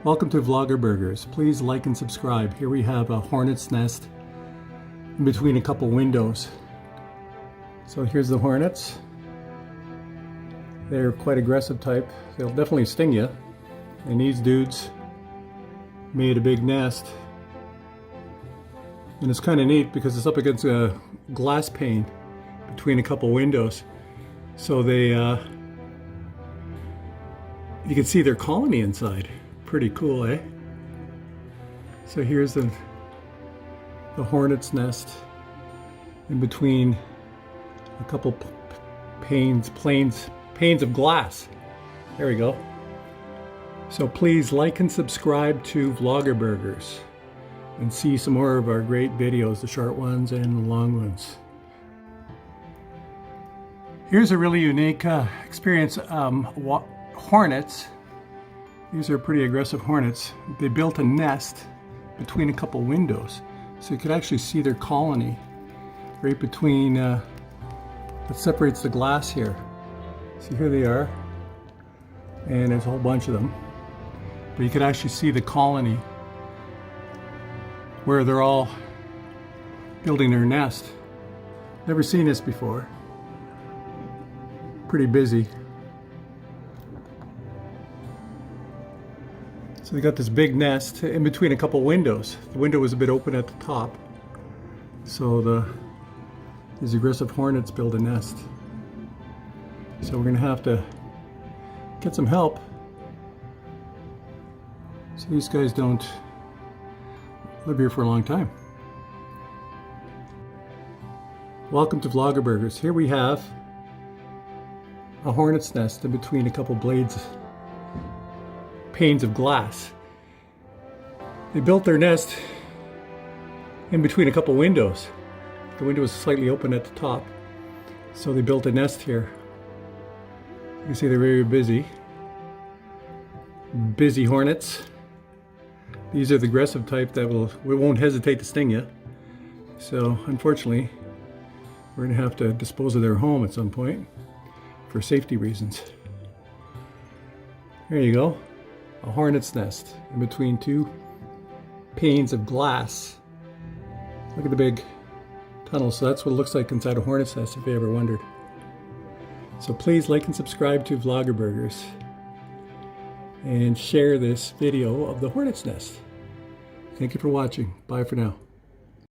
Welcome to VloggerBurgers. Please like and subscribe. Here we have a hornet's nest in between a couple windows. So here's the hornets. They're quite aggressive type. They'll definitely sting you. And these dudes made a big nest. And it's kind of neat because it's up against a glass pane between a couple windows. So they, you can see their colony inside. Pretty cool, eh? So here's the hornet's nest in between a couple panes of glass. There we go. So please like and subscribe to VloggerBurgers and see some more of our great videos, the short ones and the long ones. Here's a really unique experience. Hornets. These are pretty aggressive hornets. They built a nest between a couple windows, so you could actually see their colony right between what separates the glass here. So here they are, and there's a whole bunch of them. But you could actually see the colony where they're all building their nest. Never seen this before. Pretty busy. So they got this big nest in between a couple windows. The window was a bit open at the top. So these aggressive hornets build a nest. So we're gonna have to get some help so these guys don't live here for a long time. Welcome to VloggerBurgers. Here we have a hornet's nest in between a couple panes of glass. They built their nest in between a couple windows. The window was slightly open at the top, so they built a nest here. You can see they're very busy. Busy hornets. These are the aggressive type that won't hesitate to sting you. So unfortunately, we're gonna have to dispose of their home at some point for safety reasons. There you go. A hornet's nest in between two panes of glass. Look at the big tunnel. So that's what it looks like inside a hornet's nest, if you ever wondered. So please like and subscribe to VloggerBurgers and share this video of the hornet's nest. Thank you for watching. Bye for now.